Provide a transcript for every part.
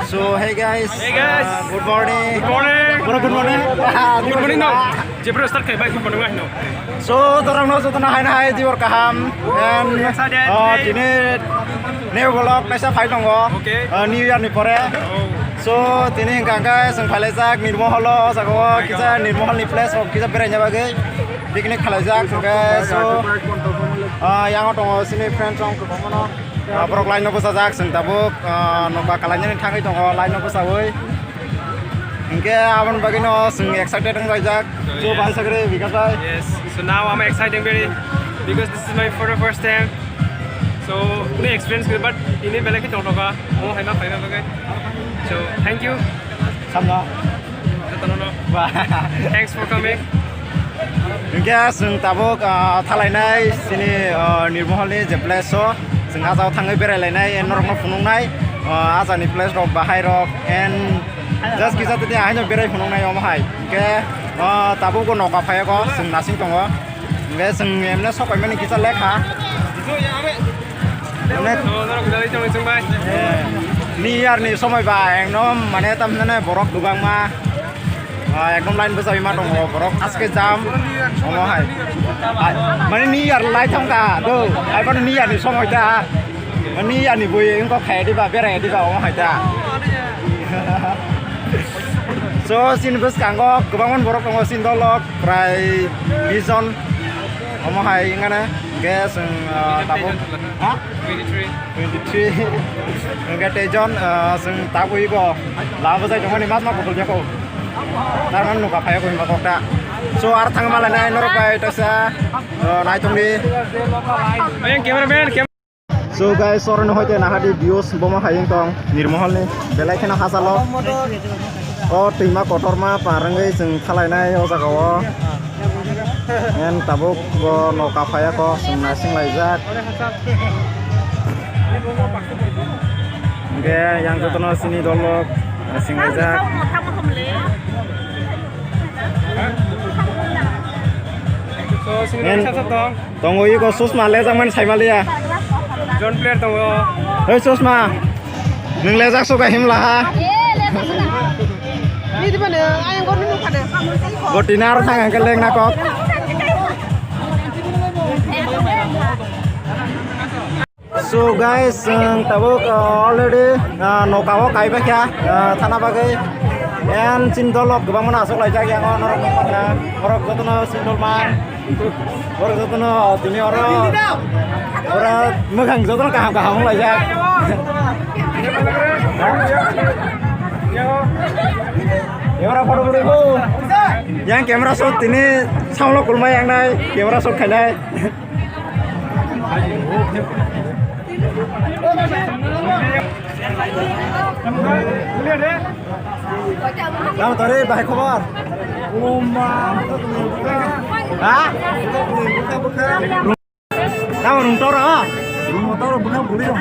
So hey guys, good morning. Good morning. Good morning. Good morning no. Jebro start kayak baik good morning no. So torang no so tanah hai di work kaham and ini new vlog nasa fight nongo. Okay. New year ni pore. So tini gangga seng phalajak nirmohol sago kita nirmohol ni place kita berenya bagai picnic phalajak so yang tongo sini friends ong kemono Borok lain nopo sajak seng tabuk nopo kalanya ni tangai tongo lain nopo sawoi. Ingke awan bagino seng excited ang sajak. So bahasa kere bikasai. Yes. So now I'm excited very because this is my first time. So ini experience good but ini bela kita tonga. Oh hai na pai na bagai. So thank you. Samno. Thanks for coming. Ingke seng tabuk thalai sini nirmohol ni jeple so. Seng azau tangai berelainai normal funungai azani place rok bahai rok and just kita tadi hanya berai funungai omahai ke tabu ko noka phaya ko seng nasing tongo nge seng emne sok emne kita lekha ni yar ni somai ba ekdom mane tamne borok dugang ma ekdom lain besar ima tongo borok aske jam omahai mane ni yar lai thongka do ai ban ni yar ni somai ta ni yar ni bui engko khai di ba berai di ba omahai ta so sin bus kanggo gobangan borok tongo sin dolok prai bison omahai ngana gas tabu ha 23 enggak tejon sing tabu iko labo sai jongani mat ma kokol jako taran nuka phaya ko makokta so ar thang mala nai nor pai tasa nai tongdi Ayang cameraman. so guys soron hoite na hadi views boma hayeng tong nirmohol ni belai khena hasalo tima kotor ma parangai sing khalai nai o jagao en tabuk go noka phaya ko sing nasing laijak ge yang jotono sini dolok nasing laijak So sini satu tong. tongo i ko susma le jangman saimalia John player tongo. hei susma nung le jak so ka himla ha Ini di mana? Ayang kau dulu pada. gotinar thang ang leng na kok so guys tabuk already nokawo kai ba kya thana bagai en cindolok gobang mana asok laijak yang norok na borok jotono cindolman borok jotono tini ora megang jotono kaham laijak ya ora foto ko yang kamera shot ini saulok kulma yang nai kamera shot khalai Nào tới đây bài khबर. Hả? Nào rung to đó. Rung to rồi bukan buri dong.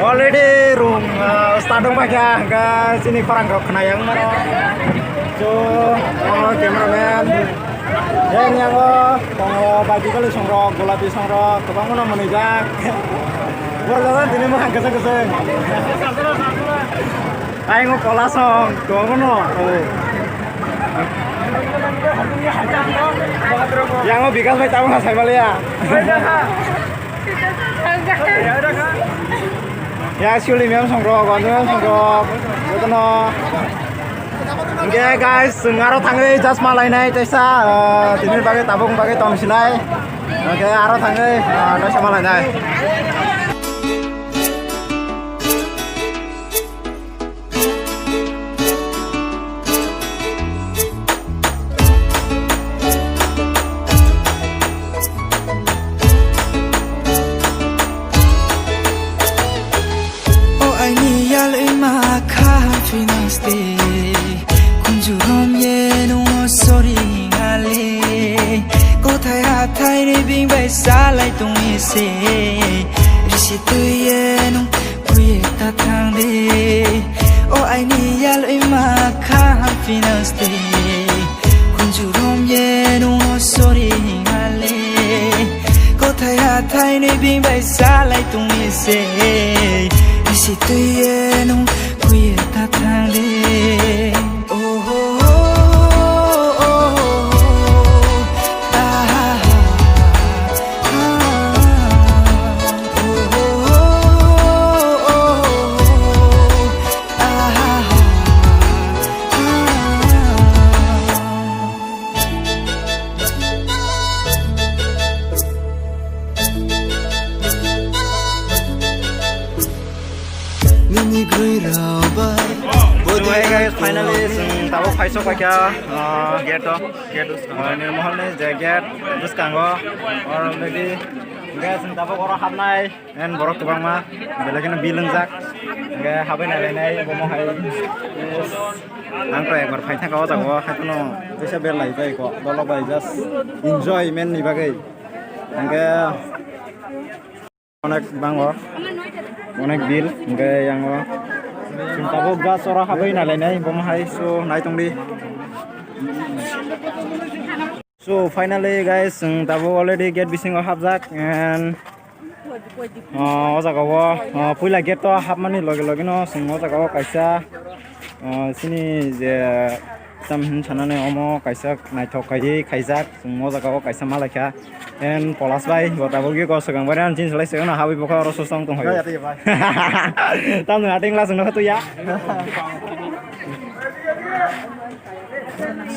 Already rung start dong pakai ke sini orang kau kena yang mana? So, cameraman. Yang baju kali songrok, gulapi songrok, kebangun menijak. Berjalan ini mah keseng-keseng. Ayo ngopola song, kebangun yang mau bikas baik tahu nggak saya balik ya? Ya suli memang songrok, konten songrok, betul no. Oke guys, ngaro tangge jas malai nai tesa, tini bagai tabung bagai tong sinai. Oke, aro tangge, tesa malai nai. Oh, I need y'all in my confidence day. Kunjurom ye no sorry ngale ko thai ha thai ni bing bai sa lai tung ye se rishi tu ye no kuye ta thang de oh I need y'all in my confidence day Kunjurom ye no sorry ngale ko thai ha thai ni bing bai sa lai tung ye se rishi tu Mini grey rubber So hey guys, finally tabo phaisok kya gate nirmohol ni gate dus kango or already guys tabo koro habnai and borok tubang ma belakena bilang jak ge habai nai bomo hai ang to ekbar phaitha ka jago haikuno pesa bel lai jai ko dolok bai just enjoyment ni bagai angge onek bango onek bil angge yango tabo gas ora habai nai bomo hai so nai tongdi. So finally guys, tabo already get bising habjak and jagawo puila get to habmani loge no singo jagawo kaisa sini je samhin chanane omo kaisa naithok kai khaijak singo jagawo kaisa malakha and polas bai tabo gi ko sagang baran jin selai segan habi bokha ro sosong tong hoy tam na ting la sung tu ya.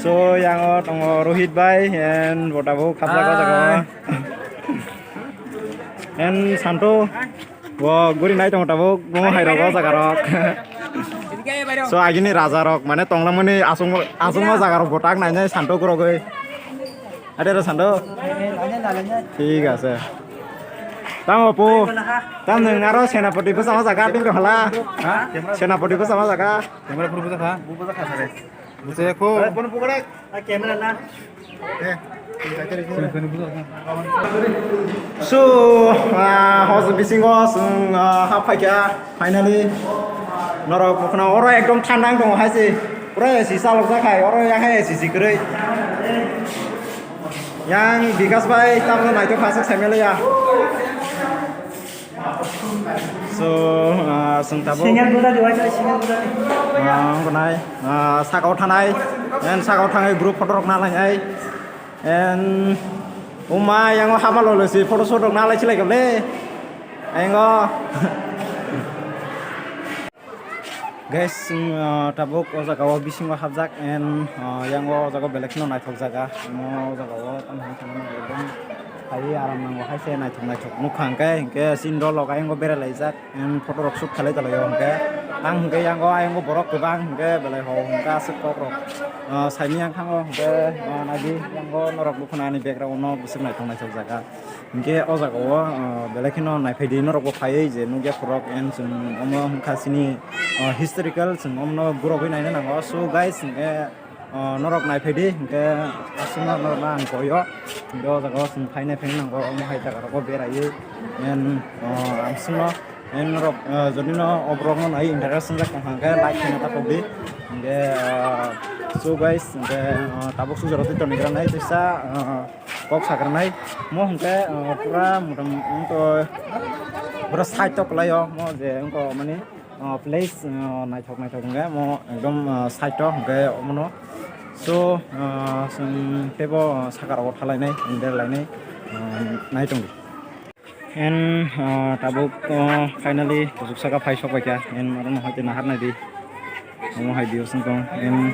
So yang tongo Rohit bai and botabo khapla ko jago and Santo wo guri nai tong tabo mo hai ro ko jaga rok so agini raja rok mane tongla mani asung jaga rok botak nai nai Santo ko rogoi ade ro Santo ঠিক আছে tam opo tam nang aro senapati ko sama jaga ting ko hala senapati ko sama jaga camera puru jaga bu jaga sare Buset ko. Pun pukul kamera na. So, how's the bising was? Half finally. Noro pukna oro ekdom thandang dong haisi. Oro sisa lok jakai oro yang hai sisi krei. Yang bigas bai tamno nai to khasuk samele ya. So, tabo singan buda diwai singan buda nai sakau thanai and sakau thangai group photo rok nalai ai and uma yang hamalo losi photo shoot rok nalai chilai gable aingo guys tabo ko jagao bisingo habjak and yang jagao belekno naithok jaga mo jagao tam hai aram nango haise naithok mukhangke ke sindo logai ngo bere laijak en photo rok shoot khalai dalayo hangke ang hangke yango ayango borok kubang hangke belai ho hangka sekok rok saimi yang khango hangke nadi yango norok bukhunani background no busuk naithok jaga hangke o jagao belekino naiphaidi norok phai je nuge porok en sung omo hangka sini historical sung omno borok naina nango so guys hangke norok naiphaidi hangke asuna norna angkoyo do jago sung phaine nango omo hai jaga rok berai en amsuno en norok jodino obrok no nai interaction jak hangke like chena ta pobi hangke so guys hangke tabok su joroti to nigra nai tisa kok sakar nai mo hangke pura mutam to pura side to klayo mo je engko mani place naithok hangke mo ekdom side to hangke omono so sung tebo sakar or thalai nai inder lai nai nai tong and tabuk finally kusuk saka phai sok kya and maron hoite nahar nai di mo hai dio sung tong and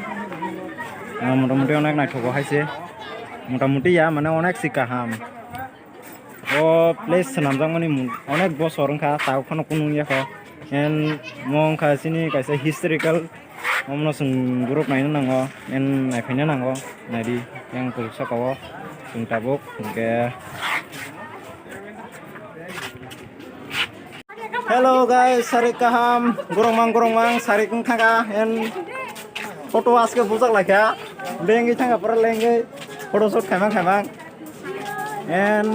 motamuti onek naithok haise motamuti ya mane onek sikaham o place namjang mani onek bosor ongkha tau khono kunung ya ko and mong kha sini kaisa historical omno sung group naina nango en naiphaina nango nadi yang kusuk saka o sung tabuk ke hello guys sarik kaham gorong mang sarik khanga en photo aske bujak lakha lengi thanga par lengi photo shoot khamang en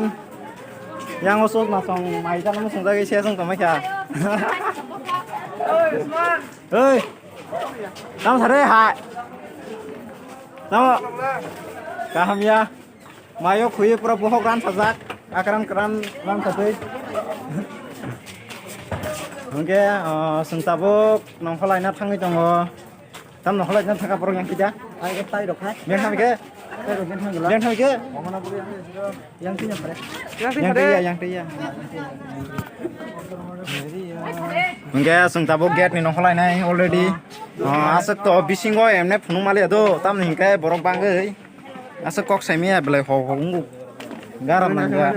yang osok na song mai ta nam song jagi se song kamai kha oi nam thare ha nam kaham ya mayo khui pura bohok ran sajak akran ran thai Oke, sentabuk nongkolai na tangi tongo, tam nongkolai na tangka porong yang kita. Ayo kita idok hai. Yang kami ke? Yang kami ke? Yang tinya pare. Yang tinya. Oke, sentabuk get ni nongkolai na already. Asal to bisingo emne punung mali ado, tam ningkai borok banggai. Asal kok semi ya belai ho ungu. Garam nangga.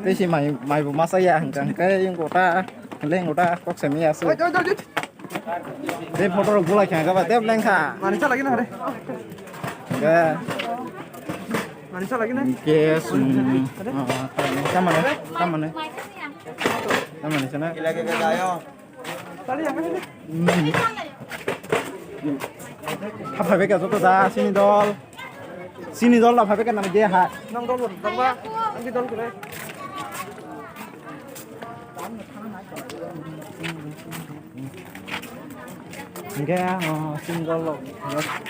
Tesi mai bu masa ya, hangkai yang kota. leng udah kok semi asu deh foto gula kaya gak deh leng kah Manisa lagi nah deh. enggak Manisa lagi nah. Yes, sama nih sana. Tali yang mana nih? Apa beka tuh sini dol apa beka nama dia hat. Nang dol, tambah nanti dol kure. Enggak, sini dol.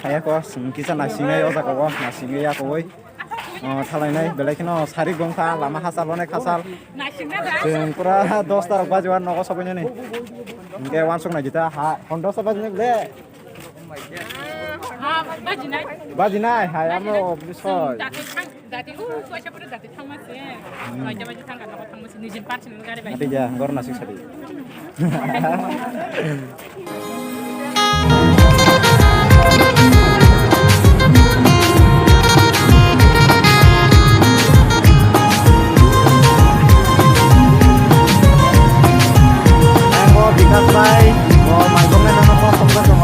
Kayak kok kisah nasinya ya kok nasinya ya koi. Thalai belakino sari gongka lama hasalone khasal. जों पुरा 10 तारक बाजिवान नगो सबैनो नै इनके वानसुक ना जिता होन्डो सब बाजिने ले बाजिनाय हाय आमो बिसय Nanti ya, gor nasi sadi. Bye. Oh, my God, I'm not going to go.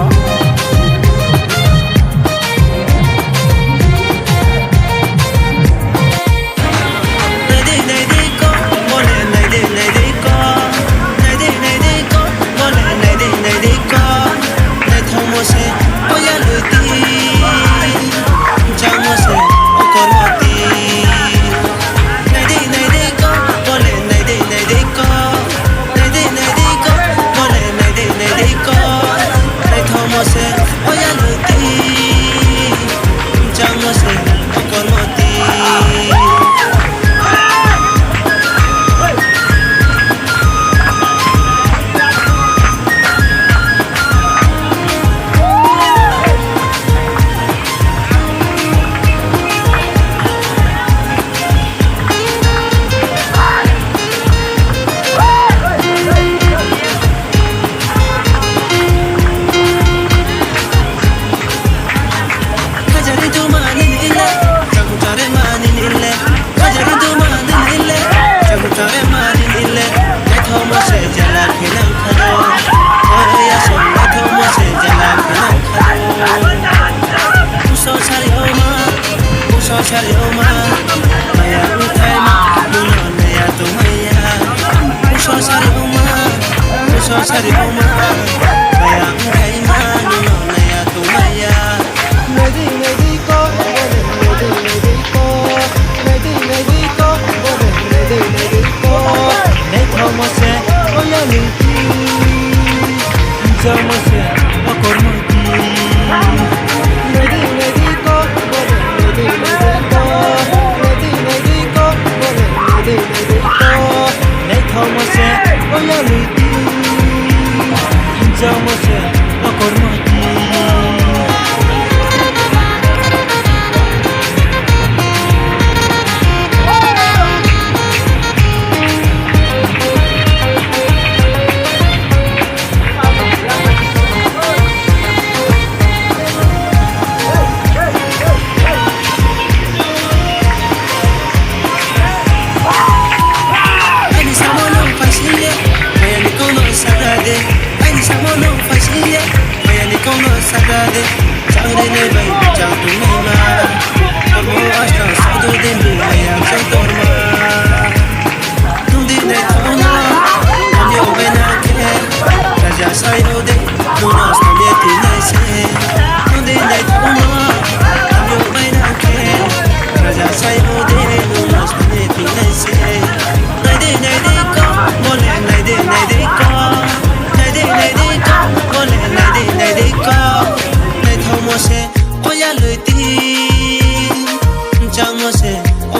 Jangan